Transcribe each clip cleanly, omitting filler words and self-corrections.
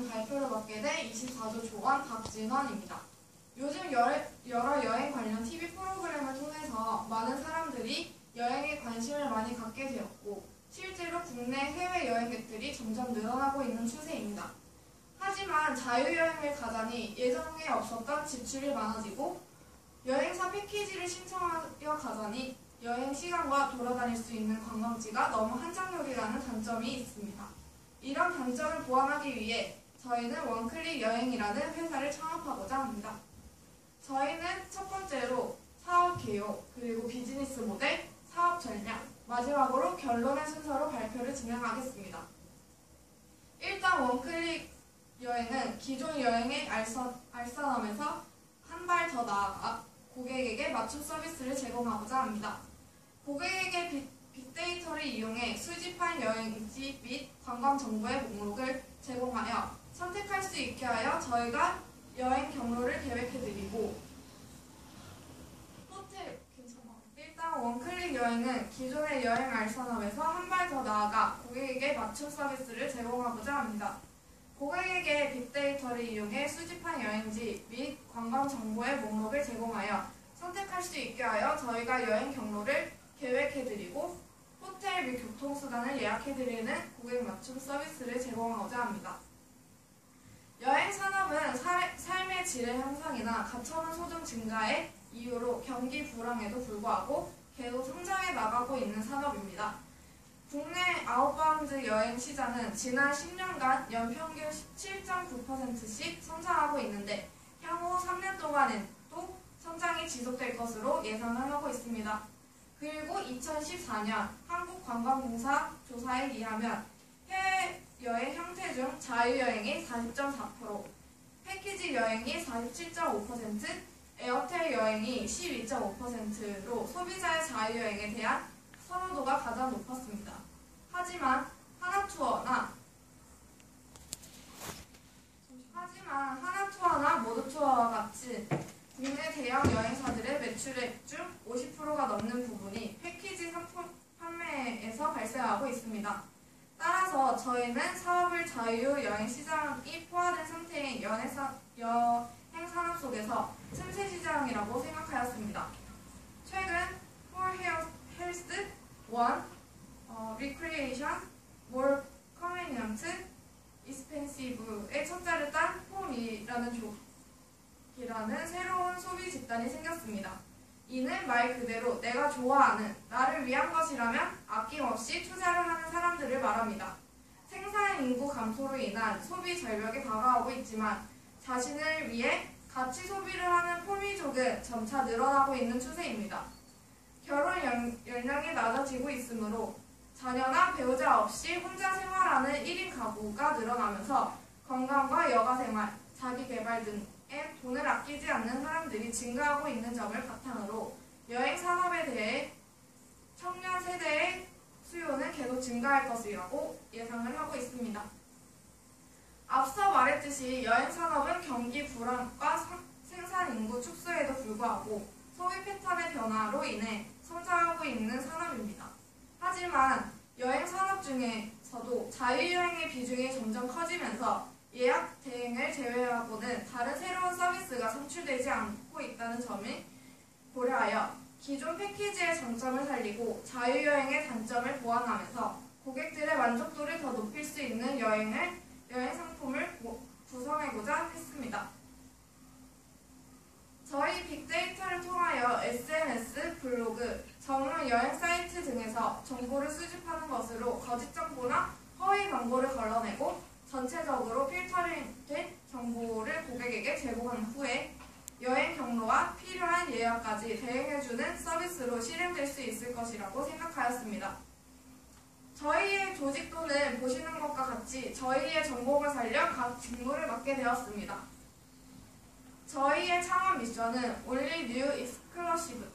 라는 발표를 맡게 된 24조 조원 박진원입니다. 요즘 여러 여행 관련 TV 프로그램을 통해서 많은 사람들이 여행에 관심을 많이 갖게 되었고 실제로 국내 해외 여행객들이 점점 늘어나고 있는 추세입니다. 하지만 자유여행을 가자니 예정에 없었던 지출이 많아지고 여행사 패키지를 신청하여 가자니 여행 시간과 돌아다닐 수 있는 관광지가 너무 한정적이라는 단점이 있습니다. 이런 단점을 보완하기 위해 저희는 원클릭 여행이라는 회사를 창업하고자 합니다. 저희는 첫 번째로 사업 개요, 그리고 비즈니스 모델, 사업 전략, 마지막으로 결론의 순서로 발표를 진행하겠습니다. 일단 원클릭 여행은 기존 여행의 알선함에서 한 발 더 나아가 고객에게 맞춤 서비스를 제공하고자 합니다. 고객에게 빅데이터를 이용해 수집한 여행지 및 관광 정보의 목록을 제공하여 선택할 수 있게 하여 저희가 여행 경로를 계획해드리고 일단 원클릭 여행은 기존의 여행 알선함에서 한 발 더 나아가 고객에게 맞춤 서비스를 제공하고자 합니다. 고객에게 빅데이터를 이용해 수집한 여행지 및 관광 정보의 목록을 제공하여 선택할 수 있게 하여 저희가 여행 경로를 계획해드리고 호텔 및 교통수단을 예약해드리는 고객 맞춤 서비스를 제공하고자 합니다. 여행 산업은 삶의 질의 향상이나 가처분 소득 증가의 이유로 경기 불황에도 불구하고 계속 성장해 나가고 있는 산업입니다. 국내 아웃바운드 여행 시장은 지난 10년간 연평균 17.9%씩 성장하고 있는데 향후 3년 동안에도 성장이 지속될 것으로 예상을 하고 있습니다. 그리고 2014년 한국관광공사 조사에 의하면 해외여행 형태 중 자유여행이 40.4%, 패키지 여행이 47.5%, 에어텔 여행이 12.5%로 소비자의 자유여행에 대한 선호도가 가장 높았습니다. 하지만 하나투어나 모두투어와 같이 국내 대형 여행사들의 매출액 중 50%가 넘는 부분이 패키지 상품 판매에서 발생하고 있습니다. 따라서 저희는 사업을 자유여행 시장이 포화된 상태인 여행 산업 속에서 틈새 시장이라고 생각하였습니다. 최근 For Health, One, Recreation, More Convenient, Expensive의 첫자를 딴 홈이라는 새로운 소비 집단이 생겼습니다. 이는 말 그대로 내가 좋아하는, 나를 위한 것이라면 아낌없이 투자를 하는 사람들을 말합니다. 생산 인구 감소로 인한 소비 절벽에 다가오고 있지만 자신을 위해 가치 소비를 하는 포미족은 점차 늘어나고 있는 추세입니다. 결혼 연령이 낮아지고 있으므로 자녀나 배우자 없이 혼자 생활하는 1인 가구가 늘어나면서 건강과 여가생활, 자기개발 등에 돈을 아끼지 않는 사람들이 증가하고 있는 점을 바탕으로 여행 산업에 대해 청년 세대의 수요는 계속 증가할 것이라고 예상을 하고 있습니다. 앞서 말했듯이 여행 산업은 경기 불황과 생산 인구 축소에도 불구하고 소비 패턴의 변화로 인해 성장하고 있는 산업입니다. 하지만 여행 산업 중에서도 자유여행의 비중이 점점 커지면서 예약 대행을 제외하고는 다른 새로운 서비스가 창출되지 않고 있다는 점을 고려하여 기존 패키지의 장점을 살리고 자유여행의 단점을 보완하면서 고객들의 만족도를 더 높일 수 있는 여행 상품을 구성하고자 했습니다. 저희 빅데이터를 통하여 SNS, 블로그, 전문 여행 사이트 등에서 정보를 수집하는 것으로 거짓 정보나 허위 광고를 걸러내고 전체적으로 필터링된 정보를 고객에게 제공한 후에 여행 경로와 필요한 예약까지 대행해주는 서비스로 실행될 수 있을 것이라고 생각하였습니다. 저희의 조직 또는 보시는 것과 같이 저희의 전공을 살려 각 직무를 맡게 되었습니다. 저희의 창업 미션은 Only New Exclusive,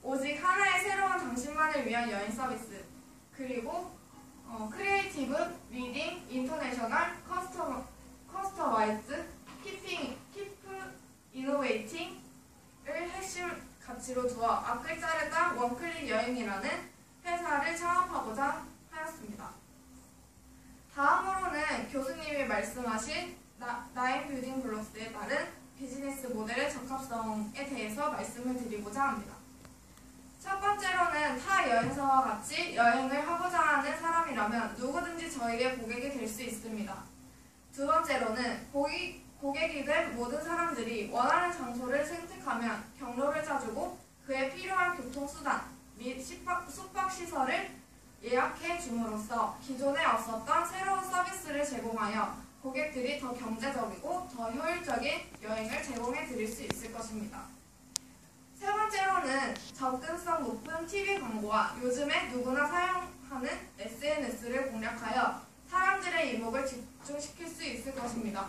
오직 하나의 새로운 당신만을 위한 여행 서비스, 그리고 크리에이티브, 리딩, 인터내셔널, 커스터마이즈, Keep Innovating을 핵심 가치로 두어 앞글자를 딴 원클릭 여행이라는 회사를 창업하고자 하였습니다. 다음으로는 교수님이 말씀하신 나인 빌딩 블록스에 따른 비즈니스 모델의 적합성에 대해서 말씀을 드리고자 합니다. 첫 번째로는 타 여행사와 같이 여행을 하고자 하는 사람이라면 누구든지 저희의 고객이 될 수 있습니다. 두 번째로는 고객이 된 모든 사람들이 원하는 장소를 선택하면 경로를 짜주고 그에 필요한 교통수단 및 숙박시설을 예약해 줌으로써 기존에 없었던 새로운 서비스를 제공하여 고객들이 더 경제적이고 더 효율적인 여행을 제공해 드릴 수 있을 것입니다. 세 번째로는 접근성 높은 TV 광고와 요즘에 누구나 사용하는 SNS를 공략하여 사람들의 이목을 집중시킬 수 있을 것입니다.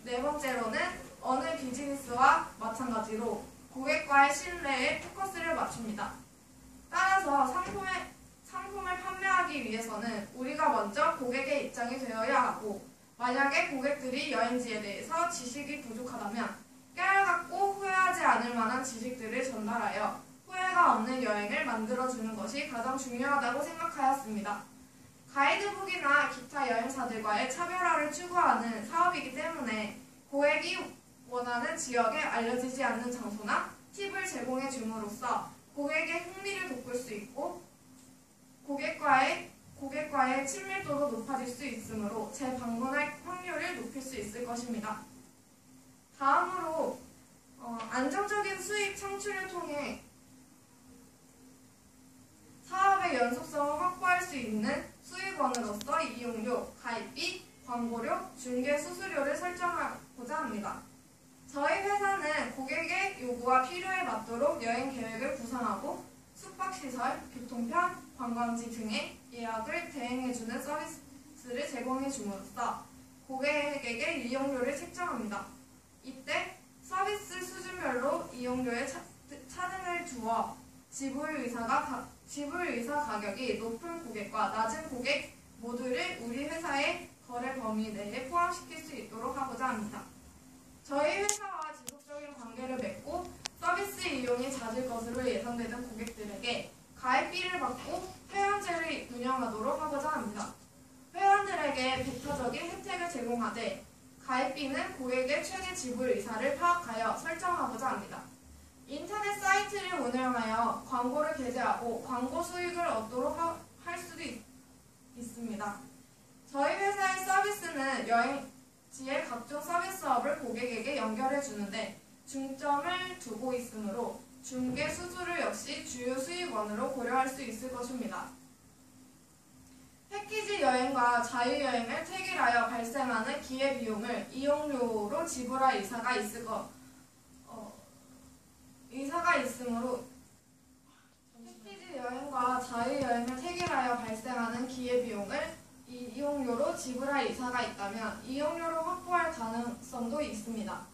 네 번째로는 어느 비즈니스와 마찬가지로 고객과의 신뢰에 포커스를 맞춥니다. 따라서 상품을 판매하기 위해서는 우리가 먼저 고객의 입장이 되어야 하고, 만약에 고객들이 여행지에 대해서 지식이 부족하다면 깨알같고 후회하지 않을 만한 지식들을 전달하여 후회가 없는 여행을 만들어주는 것이 가장 중요하다고 생각하였습니다. 가이드북이나 기타 여행사들과의 차별화를 추구하는 사업이기 때문에 고객이 원하는 지역에 알려지지 않는 장소나 팁을 제공해 줌으로써 고객의 흥미를 돋굴 수 있고 고객과의 친밀도도 높아질 수 있으므로 재방문할 확률을 높일 수 있을 것입니다. 다음으로 안정적인 수익 창출을 통해 사업의 연속성을 확보할 수 있는 수익원으로서 이용료, 가입비, 광고료, 중개 수수료를 설정하고자 합니다. 저희 회사는 고객의 요구와 필요에 맞도록 여행 계획을 구상하고 숙박시설, 교통편, 관광지 등의 예약을 대행해주는 서비스를 제공해줌으로써 고객에게 이용료를 책정합니다. 이때 서비스 수준별로 이용료에 차등을 두어 지불의사 가격이 높은 고객과 낮은 고객 모두를 우리 회사의 거래 범위 내에 포함시킬 수 있도록 하고자 합니다. 저희 회사와 지속적인 관계를 맺고 서비스 이용이 잦을 것으로 예상되는 고객들에게 가입비를 받고 회원제를 운영하도록 하고자 합니다. 회원들에게 배타적인 혜택을 제공하되 가입비는 고객의 최대 지불 의사를 파악하여 설정하고자 합니다. 인터넷 사이트를 운영하여 광고를 게재하고 광고 수익을 얻도록 할 수도 있습니다. 저희 회사의 서비스는 여행지의 각종 서비스업을 고객에게 연결해 주는데 중점을 두고 있으므로 중개 수수료 역시 주요 수익원으로 고려할 수 있을 것입니다. 패키지 여행과 자유여행을 택일하여 발생하는 기회비용을 이용료로 지불할 의사가 있으므로 패키지 여행과 자유여행을 택일하여 발생하는 기회비용을 이용료로 지불할 의사가 있다면 이용료로 확보할 가능성도 있습니다.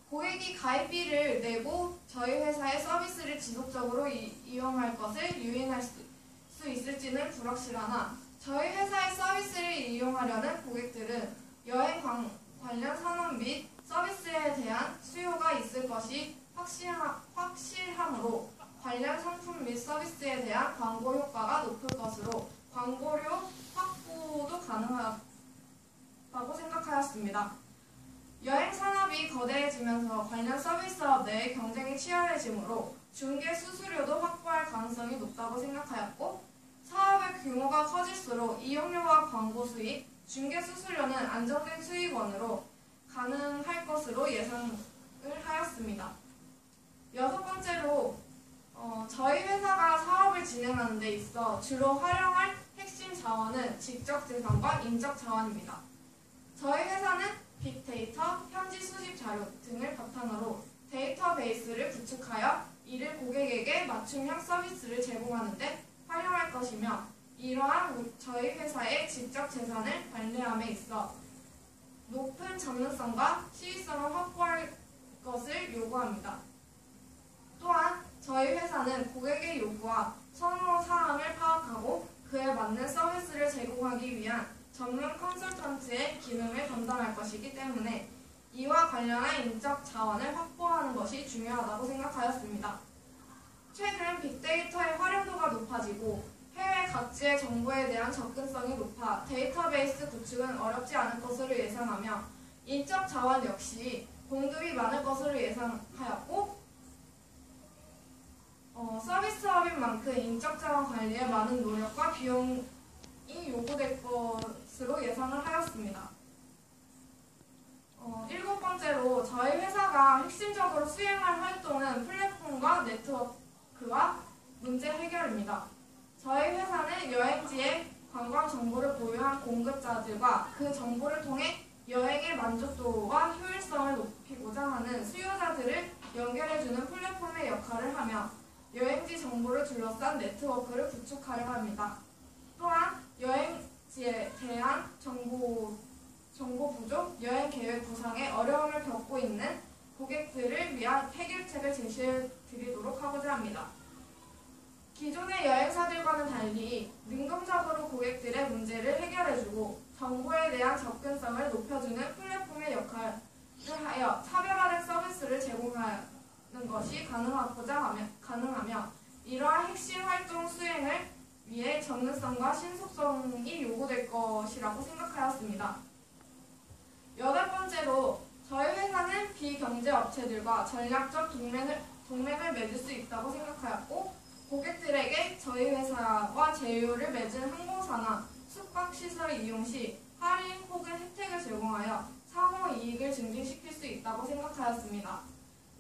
고객이 가입비를 내고 저희 회사의 서비스를 지속적으로 이용할 것을 유인할 수 있을지는 불확실하나 저희 회사의 서비스를 이용하려는 고객들은 여행 관련 산업 및 서비스에 대한 수요가 있을 것이 확실하므로 관련 상품 및 서비스에 대한 광고 효과가 높을 것으로 광고료 확보도 가능하다고 생각하였습니다. 여행 산업이 거대해지면서 관련 서비스업 내의 경쟁이 치열해지므로 중개 수수료도 확보할 가능성이 높다고 생각하였고 사업의 규모가 커질수록 이용료와 광고 수익, 중개 수수료는 안정된 수익원으로 가능할 것으로 예상을 하였습니다. 여섯 번째로 저희 회사가 사업을 진행하는 데 있어 주로 활용할 핵심 자원은 지적 재산과 인적 자원입니다. 저희 회사는 빅데이터, 현지 수집 자료 등을 바탕으로 데이터베이스를 구축하여 이를 고객에게 맞춤형 서비스를 제공하는 데 활용할 것이며 이러한 저희 회사의 지적 재산을 관리함에 있어 높은 전문성과 시의성을 확보할 것을 요구합니다. 또한 저희 회사는 고객의 요구와 선호 사항을 파악하고 그에 맞는 서비스를 제공하기 위한 전문 컨설턴트의 기능을 담당할 것이기 때문에 이와 관련한 인적 자원을 확보하는 것이 중요하다고 생각하였습니다. 최근 빅데이터의 활용도가 높아지고 해외 각지의 정보에 대한 접근성이 높아 데이터베이스 구축은 어렵지 않을 것으로 예상하며 인적 자원 역시 공급이 많을 것으로 예상하였고 서비스업인 만큼 인적 자원 관리에 많은 노력과 비용이 요구될 것으로 예상을 하였습니다. 7번째로 저희 회사가 핵심적으로 수행할 활동은 플랫폼과 네트워크와 문제 해결입니다. 저희 회사는 여행지의 관광 정보를 보유한 공급자들과 그 정보를 통해 여행의 만족도와 효율성을 높이고자 하는 수요자들을 연결해주는 플랫폼의 역할을 하며 여행지 정보를 둘러싼 네트워크를 구축하려 합니다. 또한 여행지에 대한 정보 부족, 여행 계획 구상에 어려움을 겪고 있는 고객들을 위한 해결책을 제시해 드리도록 하고자 합니다. 기존의 여행사들과는 달리 능동적으로 고객들의 문제를 해결해주고 정보에 대한 접근성을 높여주는 플랫폼의 역할을 하여 차별화된 서비스를 제공하는 것이 가능하며 이러한 핵심 활동 수행을 위해 전문성과 신속성이 요구될 것이라고 생각하였습니다. 8번째로 저희 회사는 비경제업체들과 전략적 동맹을 맺을 수 있다고 생각하였고 고객들에게 저희 회사와 제휴를 맺은 항공사나 숙박시설 이용 시 할인 혹은 혜택을 제공하여 상호 이익을 증진시킬 수 있다고 생각하였습니다.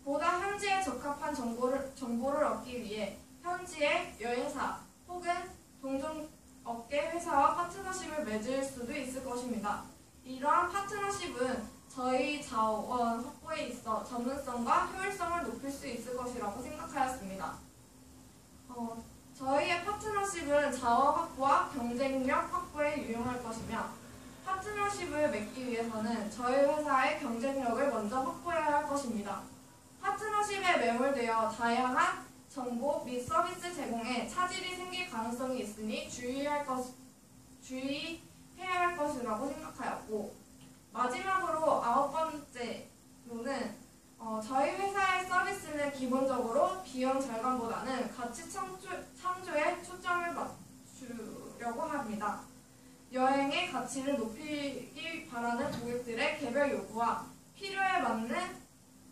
보다 현지에 적합한 정보를 얻기 위해 현지의 여행사 혹은 동종업계 회사와 파트너십을 맺을 수도 있을 것입니다. 이러한 파트너십은 저희 자원 확보에 있어 전문성과 효율성을 높일 수 있을 것이라고 생각하였습니다. 저희의 파트너십은 자원 확보와 경쟁력 확보에 유용할 것이며 파트너십을 맺기 위해서는 저희 회사의 경쟁력을 먼저 확보해야 할 것입니다. 파트너십에 매몰되어 다양한 정보 및 서비스 제공에 차질이 생길 가능성이 있으니 주의해야 할 것이라고 생각하였고 마지막으로 9번째로는 저희 회사의 서비스는 기본적으로 비용 절감보다는 가치 창조에 초점을 맞추려고 합니다. 여행의 가치를 높이길 바라는 고객들의 개별 요구와 필요에 맞는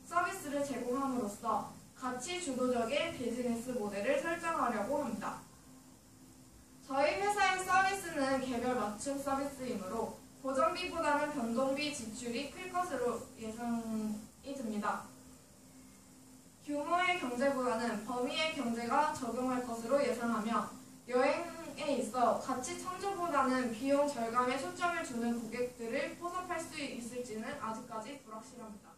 서비스를 제공함으로써 가치 주도적인 비즈니스 모델을 설정하려고 합니다. 저희 회사의 서비스는 개별 맞춤 서비스이므로 고정비보다는 변동비 지출이 클 것으로 예상이 듭니다. 규모의 경제보다는 범위의 경제가 적용할 것으로 예상하며 여행에 있어 가치 창조보다는 비용 절감에 초점을 두는 고객들을 포섭할 수 있을지는 아직까지 불확실합니다.